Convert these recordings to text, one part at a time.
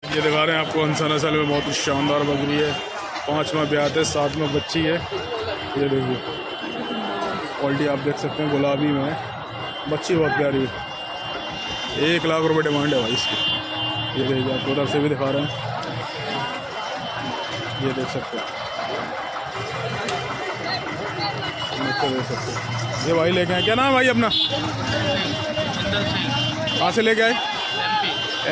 ये दिखा रहे हैं आपको अंसा नस्ल में बहुत ही शानदार बकरी है। 5वां ब्याह है, 7 में बच्ची है। ये देखिए क्वालिटी आप देख सकते हैं, गुलाबी में है, बच्ची बहुत प्यारी है। 1 लाख रुपए डिमांड है भाई इसकी। ये देखिए आपको उधर से भी दिखा रहे हैं, ये देख सकते हैं, देख सकते हैं। ये भाई लेके आए, क्या नाम है भाई अपना? कहाँ से लेके आए?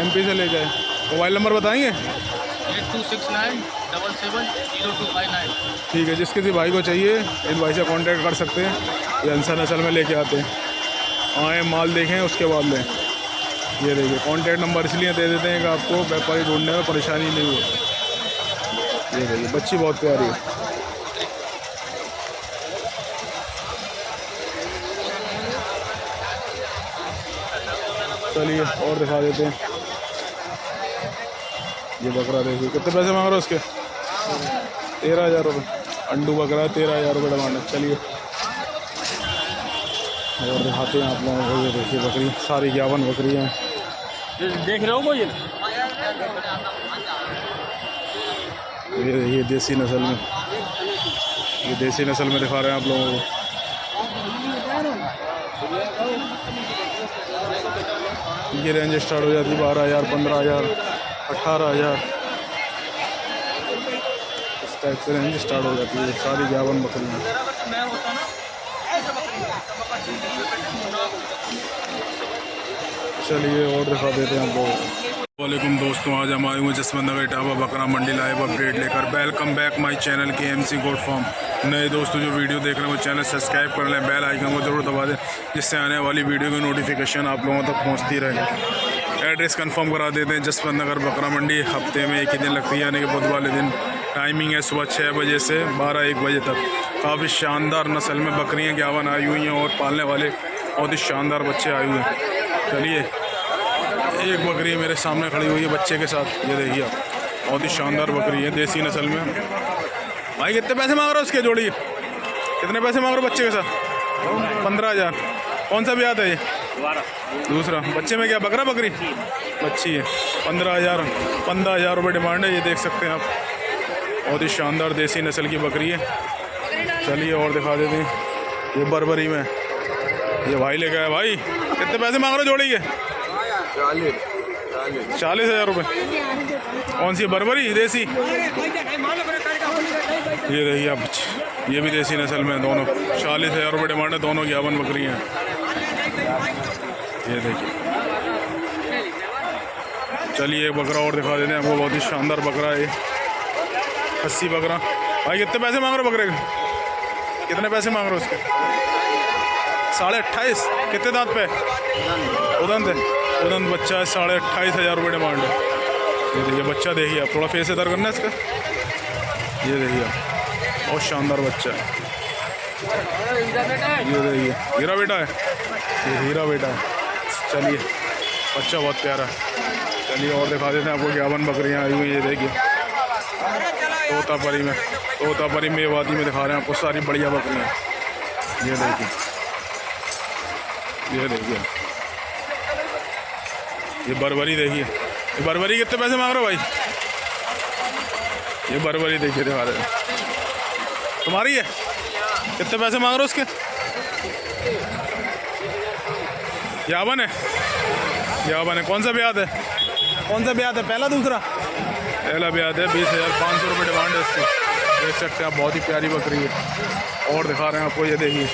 MP से लेके आए। मोबाइल नंबर बताएंगे? 8269770259। ठीक है, जिस किसी भाई को चाहिए इन भाई से कांटेक्ट कर सकते हैं। ये अंसा नस्ल में लेके आते हैं। आए माल देखें उसके बाद लें। ये देखिए कांटेक्ट नंबर इसलिए दे देते हैं कि आपको व्यापारी ढूंढने में परेशानी नहीं हो। ये देखिए बच्ची बहुत प्यारी है। चलिए और दिखा देते हैं। ये बकरा देखिए, कितने पैसे मांग रहे हो उसके? 13,000 रुपये। अंडू बकरा है, 13,000 रुपये डिमांड है। चलिए और दिखाते हैं आप लोगों को। ये देखिए बकरी, सारी 51 बकरी हैं। देख रहे हो कोई? ये देखिए देसी नस्ल में, ये देसी नस्ल में दिखा रहे हैं आप लोगों को। ये रेंज स्टार्ट हो जाती है 12,000, 15,000, 18,000, इस टाइप से रेंज स्टार्ट हो जाती है। सारी 51 बकरियाँ। चलिए और दिखा देते हैं आप लोग। वालेकुम दोस्तों, आज हम आए हुए जसवंत नगर इटावा बकरा मंडी लाइव अपडेट लेकर। वेलकम बैक माय चैनल के MC गोट फार्म। नए दोस्तों जो वीडियो देख रहे हैं वो चैनल सब्सक्राइब कर लें, बेल आइकन को जरूर दबा दें, जिससे आने वाली वीडियो की नोटिफिकेशन आप लोगों तक पहुंचती रहे। एड्रेस कंफर्म करा देते हैं, जसवंत नगर बकरा मंडी। हफ्ते में एक ही दिन लगती है, यानी कि बुधवार वाले दिन। टाइमिंग है सुबह 6 बजे से 12-1 बजे तक। काफ़ी शानदार नस्ल में बकरियाँ 51 आई हुई हैं और पालने वाले बहुत ही शानदार बच्चे आए हुए हैं। चलिए एक बकरी मेरे सामने खड़ी हुई है बच्चे के साथ। ये देखिए आप, बहुत ही शानदार बकरी है, देसी नस्ल में। भाई कितने पैसे मांग रहे हो उसके जोड़ी? कितने पैसे मांग रहे हो बच्चे के साथ? 15,000। कौन सा ब्याह है ये? दूसरा। बच्चे में क्या बकरा बकरी? बच्ची है। 15,000 रुपये डिमांड है। ये देख सकते हैं आप, बहुत ही शानदार देसी नस्ल की बकरी है। चलिए और दिखा देते हैं। ये बरबरी में ये भाई लेके आया। भाई कितने पैसे मांग रहे हो जोड़ी के? 40,000 रुपये। कौन सी बरबरी? देसी। ये देखिए आप, ये भी देसी नस्ल में दोनों। 40,000 रुपये डिमांड है। दोनों 51 बकरियाँ हैं। ये देखिए। चलिए एक बकरा और दिखा देते हैं आपको, बहुत ही शानदार बकरा है। 80 बकरा। भाई कितने पैसे मांग रहे हो बकरे के? कितने पैसे मांग रहे हो उसके? 28.5। कितने दांत पे? उदंत बच्चा है। 28,500 रुपये डिमांड है। ये देखिए बच्चा, देखिए आप, थोड़ा फेस इधर करना है इसका। ये देखिए आप, बहुत शानदार बच्चा है। ये देखिए हीरा बेटा है, ये हीरा बेटा है। चलिए बच्चा बहुत प्यारा है। चलिए और दिखा देते हैं आपको। 51 बकरियाँ आई हुई। ये देखिए तोतापरी मेवाती में दिखा रहे हैं आपको, सारी बढ़िया बकरियाँ। ये देखिए, ये देखिए ये बरबरी देखिए। ये बरबरी कितने पैसे मांग रहे हो भाई? ये बरबरी देखिए दिखा रहे हैं। तुम्हारी है? कितने पैसे मांग रहे हो उसके? 51 है। 51 है। कौन सा ब्याह है? कौन सा ब्याह है? पहला दूसरा? पहला ब्याह है। 20,500 रुपये डिमांड है इसकी। देख सकते हैं आप, बहुत ही प्यारी बकरी है। और दिखा रहे हैं आपको, ये देखिए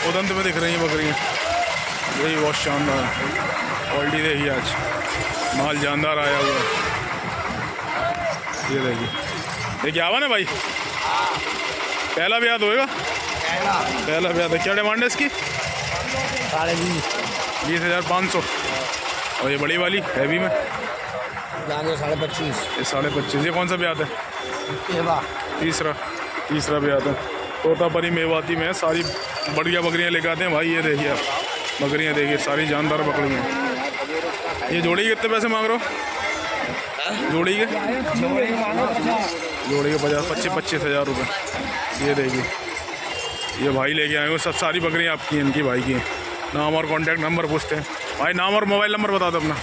उदंत में दिख रही हैं बकरियाँ। यही बहुत शानदार क्वालिटी देखिए, आज माल जानदार आया हुआ है। ये देखिए, ये 51 है भाई। पहला ब्याह होएगा? पहला ब्याह है। क्या डिमांड है इसकी? 20,500। और ये बड़ी वाली हैवी में 25.5। ये 25.5। ये कौन सा ब्याह है? तीसरा ब्याह है। तोतापरी मेवाती में है। सारी बढ़िया बकरियाँ लेकर आते हैं भाई। ये देखिए आप, बकरियाँ देखिए, सारी जानदार बकरियाँ। ये जोड़ी कितने पैसे मांग रहे हो? जोड़ी के 25,000 रुपये। ये देखिए, ये भाई लेके आए हो। सब सारी बकरियाँ आपकी, इनकी भाई की। नाम और कॉन्टैक्ट नंबर पूछते हैं। भाई नाम और मोबाइल नंबर बता दो अपना।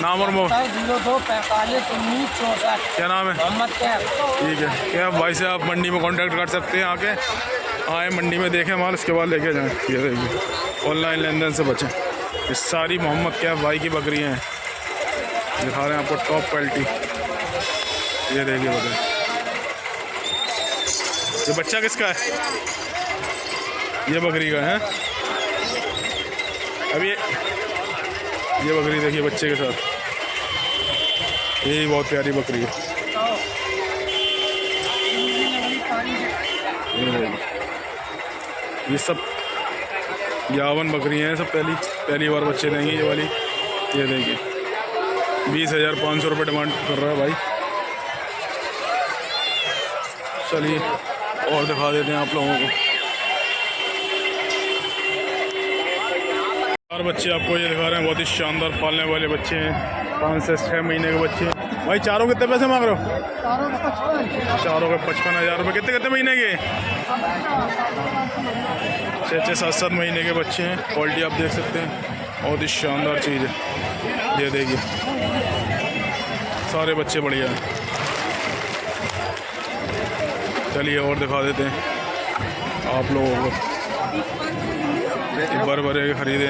नाम और मोबाइल। 02451964। क्या नाम है? मोहम्मद कैफ। ठीक है, क्या भाई से आप मंडी में कांटेक्ट कर सकते हैं आके। आए मंडी में देखें माल, उसके बाद लेके जाएं। ये देखिए, ऑनलाइन लेन देन से बचें। ये सारी मोहम्मद कैफ भाई की बकरियाँ हैं, दिखा रहे हैं आपको टॉप क्वालिटी। ये देखिए बताएं, ये बच्चा किसका है? ये बकरी का है। अभी ये बकरी देखिए बच्चे के साथ, ये बहुत प्यारी बकरी है। ये सब 51 बकरियाँ हैं, सब पहली बार बच्चे देंगे ये वाली। ये देखिए 20,500 रुपये डिमांड कर रहा है भाई। चलिए और दिखा देते हैं आप लोगों को। और बच्चे आपको ये दिखा रहे हैं, बहुत ही शानदार पालने वाले बच्चे हैं। 5 से 6 महीने के बच्चे हैं भाई। चारों कितने पैसे मांग रहे हो? चारों के 55,000 रुपये। कितने महीने के? 6 7 7 महीने के बच्चे हैं। क्वालिटी आप देख सकते हैं, बहुत ही शानदार चीज़ है। ये देखिए सारे बच्चे बढ़िया हैं। चलिए और दिखा देते हैं आप लोगों को। भर के खरीदे,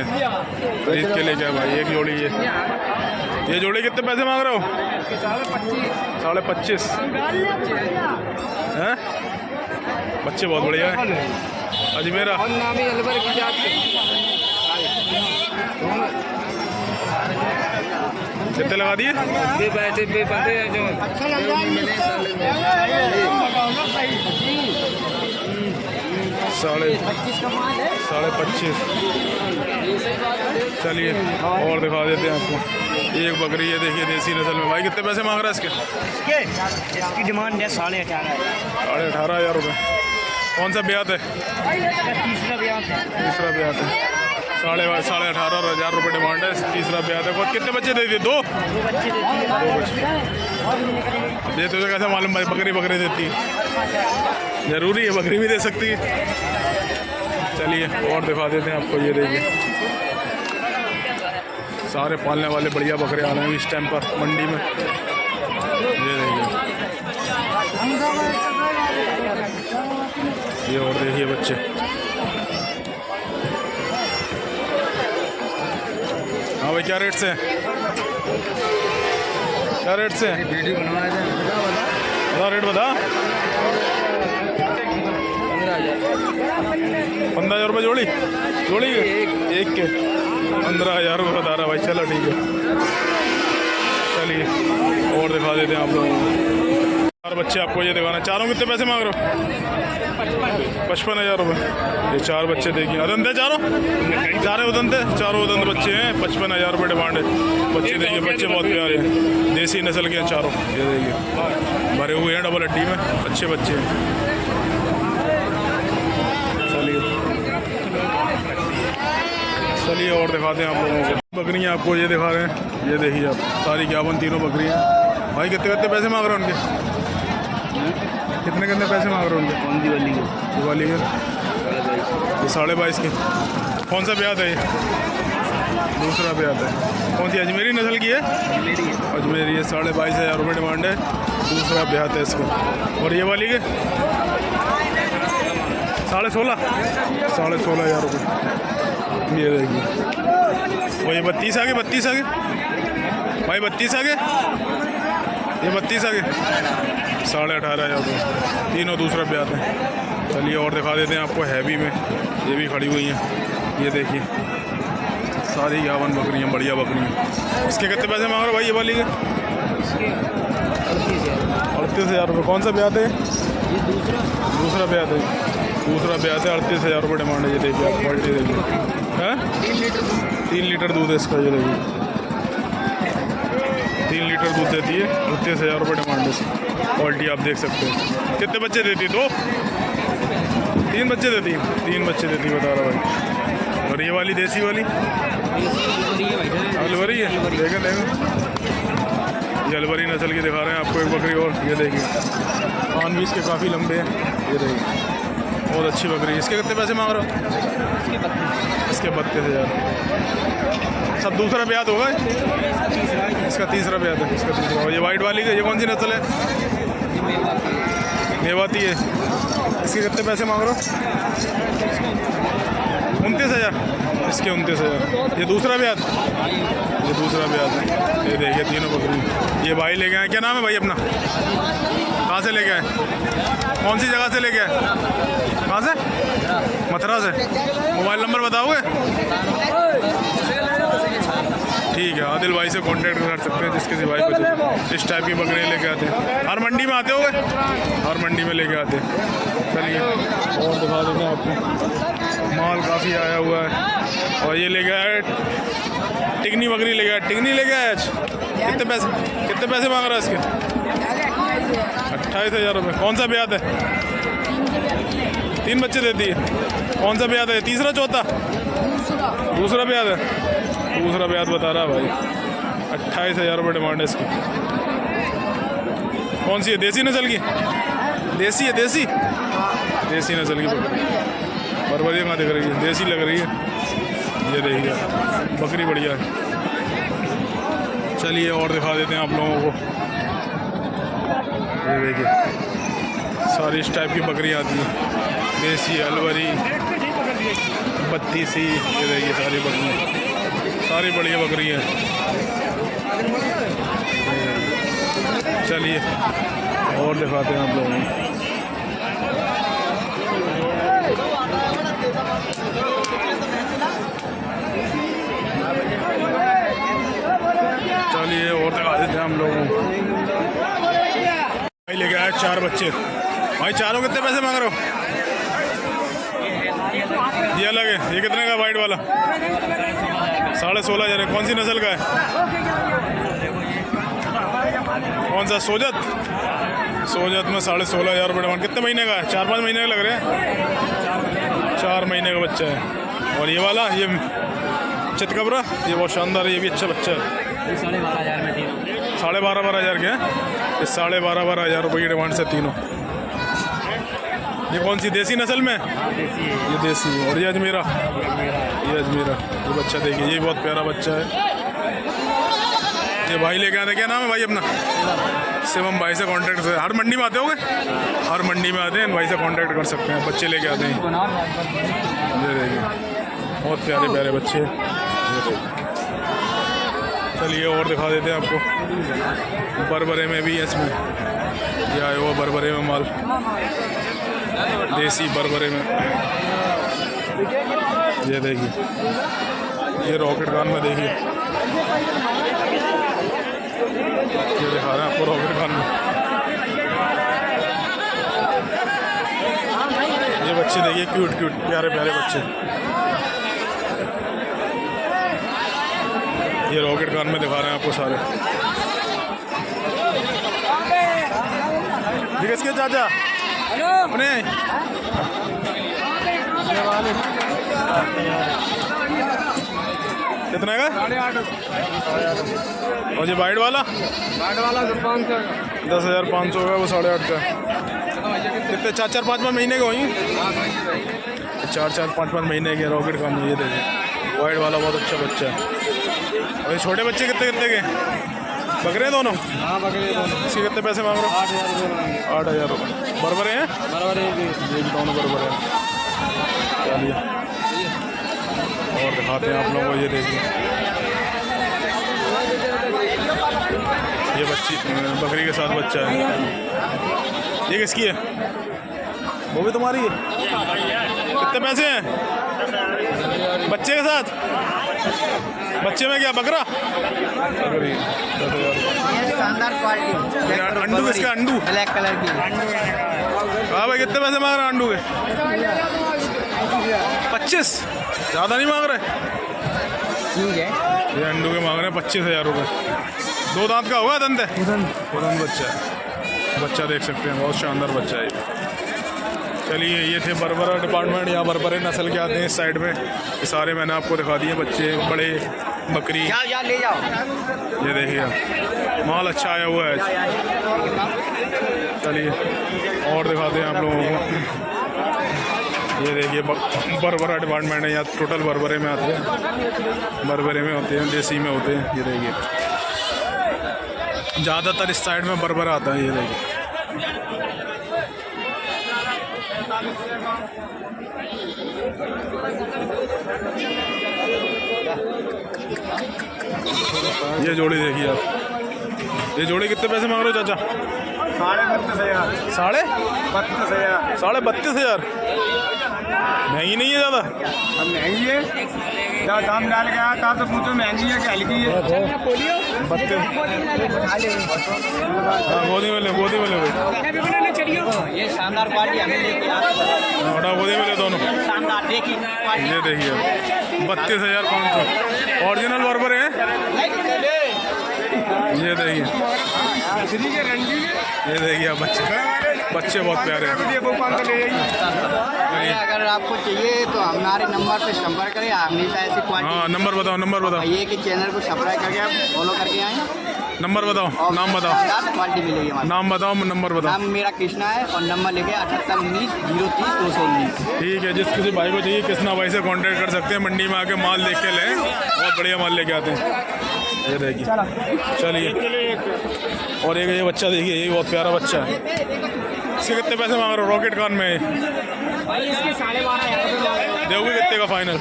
खरीद के लेके आए भाई। एक जोड़ी ये जोड़ी कितने पैसे मांग रहे हो? 25.5 हैं? बच्चे बहुत बढ़िया हैं। अजमेरा कितने लगा दिए? साढ़े 25। चलिए और दिखा देते हैं आपको। एक बकरी है देखिए, देसी नस्ल में। भाई कितने पैसे मांग रहा है इसके? इसकी डिमांड है 18,500 रुपये। कौन सा ब्यात है? तीसरा ब्याह। तीसरा ब्यात है। 18,500 रुपये डिमांड है। तीसरा ब्यात है। कितने बच्चे दे दिए? 2 बच्चे देती है। 2 बच्चे। ये तुझे कैसे मालूम भाई बकरी देती है? ज़रूरी है, बकरी भी दे सकती है। चलिए और दिखा देते हैं आपको। ये देखिए सारे पालने वाले बढ़िया बकरे आ रहे हैं इस टाइम पर मंडी में। ये देखिए, ये और देखिए बच्चे। हाँ भाई, क्या रेट से हैं? क्या रेट से हैं? वीडियो बनवाया था। बता रेट बता। 15,000 रुपये जोड़ी के एक के 15,000 रुपये बता रहा भाई। चलो ठीक है, चलिए और दिखा देते हैं आप लोगों को। 4 बच्चे आपको ये दिखाना। चारों कितने पैसे मांग रहे हो? 55,000 रुपये। ये 4 बच्चे देखिए, उदंते चारों चारों उदंत बच्चे हैं। 55,000 रुपये डिमांड है। बच्चे देखिए, बच्चे बहुत प्यारे हैं, देसी नस्ल के हैं चारों। ये देखिए भरे हुए हैं डबल हड्डी में, अच्छे बच्चे हैं। चलिए और दिखाते हैं आप लोगों को। बकरियाँ आपको ये दिखा रहे हैं। ये देखिए आप, सारी 51 तीनों बकरियाँ। भाई कितने पैसे मांग रहे हैं उनके? कितने पैसे मांग रहे हैं उनके? कौन दिवाली के? ये 22.5 के। कौन सा ब्यात है ये? दूसरा ब्यात है। कौन सी अजमेरी नस्ल की है? अजमेरी है। 22,500 रुपये डिमांड है। दूसरा ब्यात है इसको। और ये वाली के 16,500 रुपये। ये देखिए, और ये 32 आगे भाई। 32 आगे, ये 32 आगे 18,500 रुपये। तीनों दूसरा ब्यात है। चलिए और दिखा देते हैं आपको हैवी में। ये भी खड़ी हुई हैं। ये देखिए सारी 51 बकरियाँ, बढ़िया बकरियाँ। इसके कितने पैसे मांग रहे हो भाई? ये वाली के 38,000 रुपये। कौन सा ब्यात है? ये दूसरा ब्यात है। 38,000 रुपये डिमांड है। ये देखिए आप क्वालिटी देखिए है। 3 लीटर दूध है इसका। ये देखिए 3 लीटर दूध देती है। 38,000 रुपये डिमांड है। क्वालिटी आप देख सकते हैं। कितने बच्चे देती है? 2 3 बच्चे देती है। 3 बच्चे देती है बता रहा भाई। और ये वाली देसी वाली अलवरी है। देखें ये अलवरी नस्ल की दिखा रहे हैं आपको एक बकरी। और ये देखिए कान भी इसके काफ़ी लंबे हैं। ये देखिए बहुत अच्छी बकरी है। इसके कितने पैसे मांग रहे हो? इसके 32,000। सब दूसरा ब्याज होगा इसका तीसरा ब्याज है, इसका तीसरा। और ये वाइट वाली का ये कौन सी नस्ल है? मेवाती है। इसके कितने पैसे मांग रहे हो? 29,000। इसके 29,000। ये दूसरा ब्याज, ये दूसरा ब्याज है। ये देखिए तीनों बकरी। ये भाई लेके आए, क्या नाम है भाई अपना? कहाँ से लेके आए? कौन सी जगह से लेके आए? कहाँ से? मथुरा से। मोबाइल नंबर बताओगे? ठीक है, आदिल भाई से कांटेक्ट कर सकते हैं जिसके भाई को इस टाइप की बकरियाँ लेके आते हैं। हर मंडी में आते होगे? हर मंडी में लेके आते हैं। चलिए और दिखा देंगे आपको, माल काफ़ी आया हुआ है। और ये लेके आए टिकनी बकरी, लेके आए टिकनी, लेके आए आज। कितने पैसे मांग रहा है इसके? 28,000 रुपये। कौन सा ब्याज है? 3 बच्चे देती है। कौन सा ब्याज है? तीसरा चौथा? दूसरा ब्याज है। दूसरा ब्याज बता रहा है भाई। 28,000 रुपये डिमांड है इसकी। कौन सी है? देसी नस्ल की? देसी है, देसी नस्ल की बकरी। बरबरी कहाँ दिख रही है? देसी लग रही है। ये देखिए बकरी बढ़िया है। चलिए और दिखा देते हैं आप लोगों को। ये देखिए सारी इस टाइप की बकरियाँ आती हैं, देसी, अलवरी, बत्तीसी। ये देखिए सारी बकरियाँ, सारी बढ़िया बकरी हैं। चलिए और दिखाते हैं आप लोगों को। चलिए और दिखा देते हैं हम लोगों को। भाई लेके आए 4 बच्चे। भाई चारों कितने पैसे मांग रहे हो? ये अलग है। ये कितने का वाइट वाला? 16,500। कौन सी नस्ल का है? कौन सा? सोजत। सोजत में 16,500 रुपये डिमांड। कितने महीने का है? 4-5 महीने का लग रहे हैं। 4 महीने का बच्चा है। और ये वाला, ये चितकबरा, ये बहुत शानदार है। ये भी अच्छा बच्चा है। 12,500 में 12,500 के हैं। ये 12,500 रुपये की डिमांड से तीनों। ये कौन सी देसी नस्ल में? ये देसी है। और ये अजमेरा, ये अजमेरा। ये बच्चा देखिए, ये बहुत प्यारा बच्चा है। ये भाई लेके आते। क्या नाम है भाई अपना? शिवम भाई से कांटेक्ट कर। हर मंडी में आते होगे? हर मंडी में आते हैं, भाई से कांटेक्ट कर सकते हैं। बच्चे लेके आते हैं। ये देखिए बहुत प्यारे प्यारे बच्चे। चलिए और दिखा देते हैं आपको। बरबरे में भी है इसमें। ये आए हुआ बरबरे में माल, देसी बरबरे में। ये देखिए, ये रॉकेट कान में देखिए, ये दिखा रहे हैं आपको रॉकेट कान में। ये बच्चे देखिए, क्यूट क्यूट प्यारे प्यारे बच्चे। ये रॉकेट कान में दिखा रहे हैं आपको सारे। ये किसके चाचा? अपने। कितने का? 8,500। और ये वाइट वाला? 10,500 का। वो 8,500 का। कितने? 4-5 महीने के होंगे। 4-5 महीने के रॉकेट कान में। ये देखिए वाइट वाला बहुत अच्छा बच्चा है। और ये छोटे बच्चे कितने के? बकरे दोनों? हाँ बकरे दोनों। इसके कितने पैसे मांग रहे हो? 8,000 रुपये। बरबरे हैं? बराबर ये भी दोनों बरबरे हैं। चलिए और दिखाते हैं आप लोगों को। ये देखिए ये बच्ची बकरी के साथ बच्चा है। ये किसकी है? वो भी तुम्हारी है? कितने पैसे हैं बच्चे के साथ? बच्चे में क्या बकरा? बकरी 10,000। शानदार क्वालिटी। अंडू किसका? अंडू ब्लैक कलर की। हाँ भाई कितने पैसे मांग रहे हैं अंडू के? 25। ज़्यादा नहीं मांग रहे? ठीक है। ये अंडू के मांग रहे हैं 25,000 रुपये। 2 दांत का होगा? दंत है? दंत बच्चा है। बच्चा देख सकते हैं, बहुत शानदार बच्चा है ये। चलिए ये थे बरबरा डिपार्टमेंट। यहाँ बरबरे नस्ल के आते हैं इस साइड में। ये सारे मैंने आपको दिखा दिए, बच्चे, बड़े, बकरी। जाओ ले जाओ। ये देखिए माल अच्छा आया हुआ है। चलिए और दिखाते हैं आप लोगों को। ये देखिए बरबरा डिपार्टमेंट है, यहाँ टोटल बरबरे में आते हैं, बरबरे में होते हैं, देसी में होते हैं। ये देखिए ज़्यादातर इस साइड में बरबरा आता है। ये देखिए ये जोड़ी देखिए आप, ये जोड़ी कितने पैसे मांग रहे हो चाचा? 32,500। साढ़े 32,000। 32,500 महंगी नहीं है ज़्यादा? अब महंगी है, क्या दाम डाल के आया था तो पूछो महंगी है कि हल्की है। 32। हाँ गोदी में ले भाई, ये शानदार क्वालिटी हमें लेके आया। उठा गोदी में ले दोनों। शानदार देखिए ये देखिए 32,500 ओरिजिनल बर्बर है। ये देखिए, ये देखिए आप बच्चे बहुत प्यारे हैं। अगर आपको चाहिए तो हमारे नंबर पे संपर्क करें। हमेशा ऐसी क्वालिटी। हाँ नंबर बताओ, नंबर बताओ, ये कि चैनल को सब्सक्राइब करके आप फॉलो करके आए। नंबर बताओ, नाम बताओ, क्वालिटी मिलेगी हमारे। नाम बताओ, नंबर बताओ। नाम मेरा कृष्णा है और नंबर लेके 7819 030 219। ठीक है, जिस किसी भाई को चाहिए कृष्णा भाई से कांटेक्ट कर सकते हैं। मंडी में आके माल देख के लें, बहुत बढ़िया माल लेके आते हैं। ये देखिए, चलिए। और एक ये बच्चा देखिए, ये बहुत प्यारा बच्चा है। इसके कितने पैसे मांग रहे हो? रॉकेट कान में दोगे कितने का फाइनल?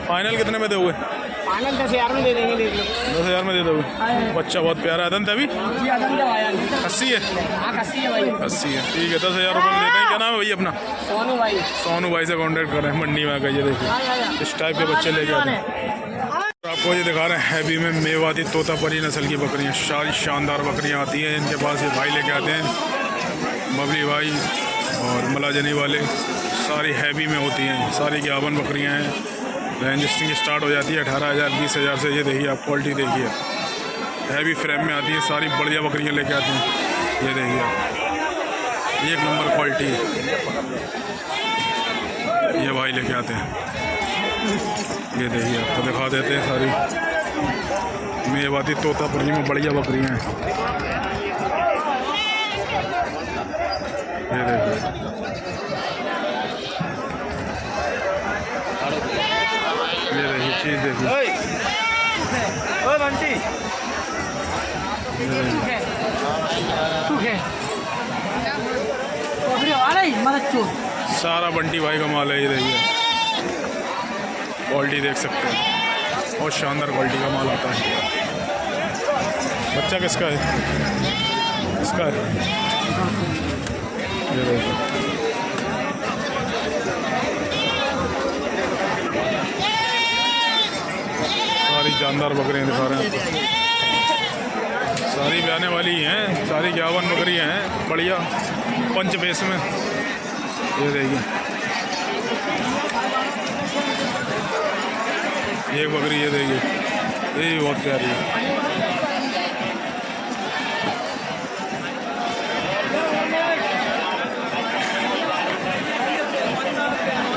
फाइनल कितने में दोगे? फाइनल 10,000 में दे देंगे। 10,000 में दे दोगे? बच्चा बहुत प्यारा है। दंत अभी 80 है? 80 है, ठीक है। 10,000 रुपये में देते हैं। क्या नाम है भैया अपना? सोनू भाई। सोनू भाई से कांटेक्ट करें। मंडी में आकर ये देखिए इस टाइप के बच्चे लेके आते हैं। आपको ये दिखा रहे हैं हैवी में मेवाती तोतापरी नस्ल की बकरियाँ। सारी शानदार बकरियाँ आती हैं इनके पास। ये भाई लेके आते हैं, बबली भाई और मलाजनी वाले। सारी हैवी में होती हैं, सारी 51 बकरियाँ हैं। रजिस्ट्रिंग स्टार्ट हो जाती है 18,000 20,000 से। ये देखिए आप क्वालिटी देखिए, हैवी फ्रेम में आती है। सारी बढ़िया बकरियाँ लेके आते हैं। ये देखिए आप, एक नंबर क्वालिटी है। ये भाई लेके आते हैं। ये देखिए आपको दिखा देते हैं सारी मेवाती तोतापरी में बढ़िया बकरियाँ हैं। ये देखिए, ये देखिए चीज़ देखिए। सारा बंटी भाई का माल है। ये देखिए क्वालिटी देख सकते हैं, बहुत शानदार क्वालिटी का माल आता है। बच्चा किसका है? इसका है। ये देखिए, सारी जानदार बकरियाँ दिखा रहे हैं। सारी ब्याने वाली हैं, सारी 51 बकरियाँ हैं बढ़िया पंच बेस में। ये देखिए एक बकरी, ये देखिए ये भी बहुत प्यारी है।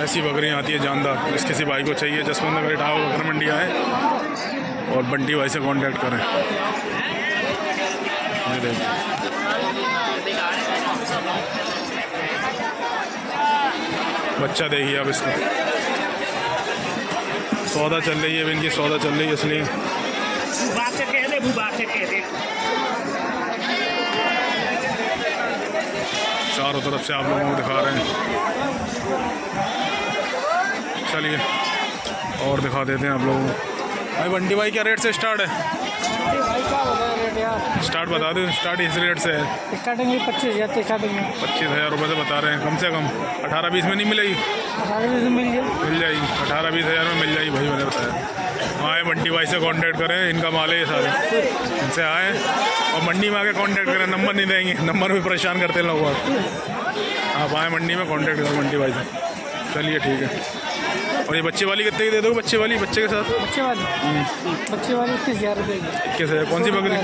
ऐसी बकरियाँ आती है जानदार। जिस किसी भाई को चाहिए जसवंत नगर इटावा बकरा मंडी आए और बंटी भाई से कांटेक्ट करें। ये देखिए बच्चा देखिए आप इसका। सौदा चल रही है इनकी, सौदा चल रही है इसलिए। चारों तरफ से आप लोगों को दिखा रहे हैं। चलिए और दिखा देते हैं आप लोगों को। भाई बंटी भाई क्या रेट से स्टार्ट है? स्टार्ट बता दो, स्टार्ट इस रेट से है। स्टार्टिंग 25,000 स्टार्टिंग में 25,000 रुपये से बता रहे हैं। कम से कम 18-20 में नहीं मिलेगी? 18,000 मिल जाएगी 18-20,000 में मिल जाएगी भाई, मैंने बताया। आए बंटी भाई से कांटेक्ट करें, इनका माल है ये सारे। इनसे आए और मंडी में आके कांटेक्ट करें। नंबर नहीं देंगे, नंबर भी परेशान करते हैं लोग। आप आए मंडी में कांटेक्ट करें बंटी भाई से। चलिए ठीक है। और ये बच्चे वाली कितने की दे दोगे? बच्चे वाली बच्चे के साथ? बच्चे वाली 21,000 रुपये की। 21,000। कौन सी बकरी?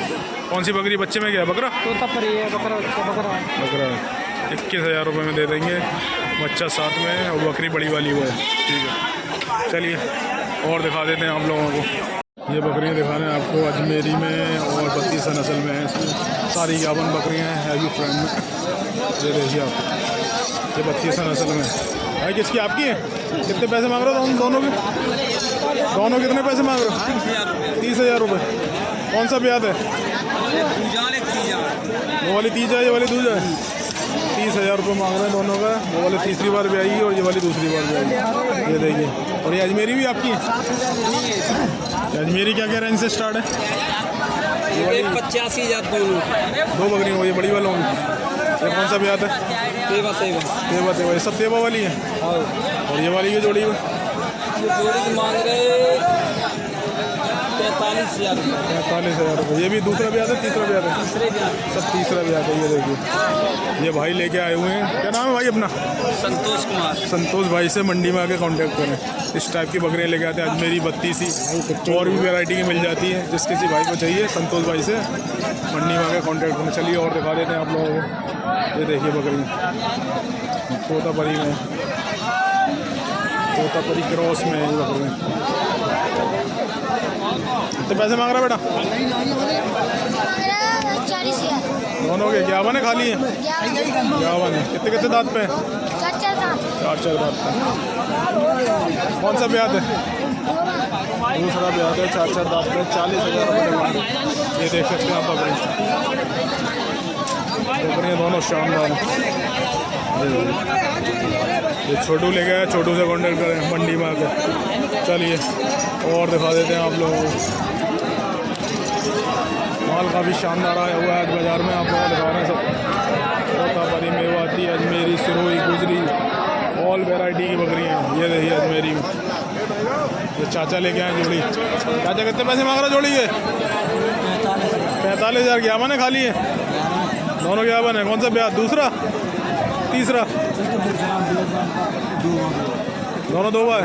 कौन सी बकरी? बच्चे में क्या है? बकरा? तोतापरी है, बकरा बच्चा बकरा है। बकरा 21,000 रुपये में दे देंगे, बच्चा साथ में और बकरी बड़ी वाली वो है। ठीक है, चलिए और दिखा देते हैं आप लोगों को। ये बकरियाँ दिखा रहे हैं आपको अजमेरी में और 32 नस्ल में है। इसमें सारी 51 बकरियाँ हैं हैवी फ्रेम में। ये देखिए आप। ये 32 नस्ल में भाई। किसकी आपकी है? कितने पैसे मांग रहे हो दोनों के? दोनों कितने पैसे मांग रहे हो? 30,000 रुपये। कौन सा ब्याज है? वो वाली तीजा है, ये वाली दूजा है। 30,000 रुपये मांग रहे हैं दोनों का। वो वाली तीसरी बार भी आएगी और ये वाली दूसरी बार भी आएगी। ये देखिए। और ये अजमेरी भी आपकी है? अजमेरी क्या क्या रेंज से स्टार्ट है? 85,000 दोनों। दो बकरी हो, ये बड़ी वालों की। ये कौन सा ब्याज है? तेवा तेवा तेवा तेवा। ये सब तेवा वाली है। और ये वाली की जोड़ी है? जोड़ी की मांग रहे 45,000 रुपये। 45,000 रुपये। ये भी दूसरा ब्याज है, तीसरा ब्याज है? तीसरे ब्याज। सब तीसरा ब्याज है। ये देखिए, ये भाई लेके आए हुए हैं। क्या नाम है भाई अपना? संतोष कुमार। संतोष भाई से मंडी में आके कांटेक्ट करें। इस टाइप की बकरियाँ लेके आते हैं। अजमेरी 32 और भी वैरायटी की मिल जाती है। जिस किसी भाई को चाहिए संतोष भाई से मंडी में आके कांटेक्ट करें। चलिए और दिखा देते हैं आप लोगों को। ये देखिए बकरी तोतापरी में, तोतापरी क्रॉस में है ये बकरी। कितने पैसे मांग रहा बेटा? 40,000। दोनों के 51 है? खाली है 51 है। कितने कितने दांत पे? 4 दांत पे। कौन सा ब्याज है? दूसरा ब्याज है। 4 दांत पे। 40,000 रुपये डिमांड। ये देख सकते हैं आप बकरियाँ दोनों शानदार हैं। ये छोटू लेके आया, छोटू से कॉन्टेक्ट करें मंडी में आकर। चलिए और दिखा देते हैं आप लोगों को। माल काफ़ी शानदार आया हुआ है आज बाज़ार में। आप लोगों को दिखा रहे हैं सब। तोतापरी, मेवाती, अजमेरी, सिरोही, गुजरी, ऑल वैरायटी की बकरियाँ हैं। ये देखिए अजमेरी में। ये चाचा लेके आए जोड़ी। चाचा कितने पैसे मांग रहे जोड़ी के? 45,000। 51 है? खाली है दोनों? 51 है। कौन सा ब्याज? दूसरा तीसरा? दोनों दो बार?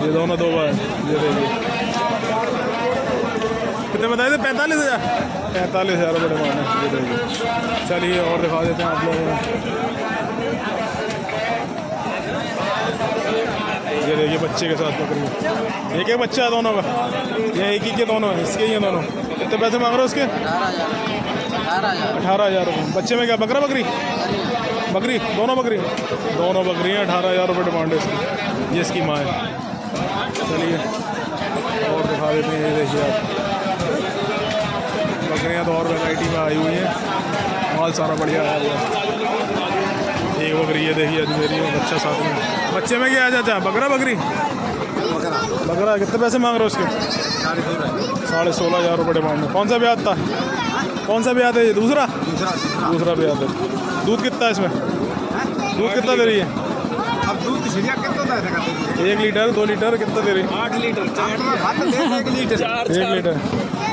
ये दोनों दो बार। ये देखिए कितने बताए थे? 45,000। 45,000 रुपये डिमांड है। ये देखिए। चलिए और दिखा देते हैं आप लोगों को। ये देखिए बच्चे के साथ बकरी। एक बच्चा है दोनों का? ये एक ही के दोनों हैं? इसके ही हैं दोनों? कितने पैसे मांग रहे हो उसके? 18,000 रुपये। बच्चे में क्या बकरा बकरी? बकरी दोनों बकरी? दोनों बकरियाँ 18,000 रुपये डिमांड है इसकी। ये इसकी माँ है। चलिए और दिखा देते हैं। ये देखिए आप बकरियाँ तो और वैरायटी में आई हुई हैं। माल सारा बढ़िया आया हुआ है। एक बकरी ये देखिए अजमेरी में, बच्चा साथ में। बच्चे में क्या आ जाता है? बकरा बकरी? बकरा। कितने पैसे मांग रहे हो उसके? 16,500 रुपये डिमांड है। कौन सा ब्याज था? कौन सा ब्याज है ये? दूसरा दूसरा ब्याज है। दूध कितना है इसमें? दूध कितना दे रही है? अब दूध कितना है? 1 लीटर 2 लीटर कितना दे रही है? 8 लीटर 1 लीटर।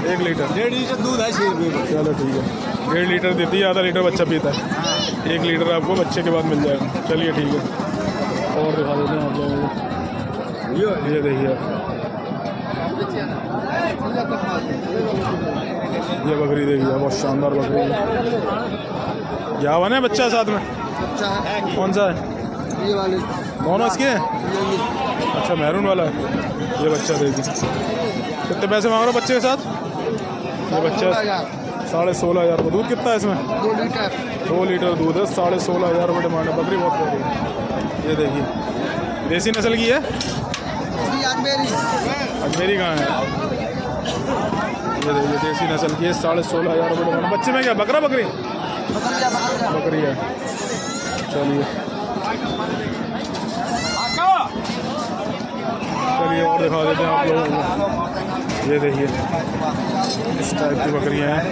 1 लीटर 1.5 लीटर दूध है 6 रुपये। चलो ठीक है। 1.5 लीटर देती है, आधा लीटर बच्चा पीता है। 1 लीटर आपको बच्चे के बाद मिल जाएगा। चलिए ठीक है और दिखा देते हैं आप लोगों को। ये देखिए ये बकरी देखिए, बहुत शानदार बकरी है। जावन है बच्चा साथ में? कौन सा है? ये वाले दोनों इसके हैं? अच्छा मैरून वाला है। ये बच्चा देखिए। कितने पैसे मांग रहे हो बच्चे के साथ? ये बच्चा 16,500 का। दूध कितना है इसमें? 2 लीटर दूध है। 16,500 रुपये डिमांड है। बकरी बहुत प्यारी है। ये देखिए देसी नस्ल की है? अजमेरी कहाँ है? ये देखिए देसी नस्ल की है। 16,500 रुपये डिमांड। बच्चे में क्या बकरा बकरी? बकरी है। चलिए और दिखा देते हैं आप लोगों को। ये देखिए इस टाइप की बकरियाँ हैं।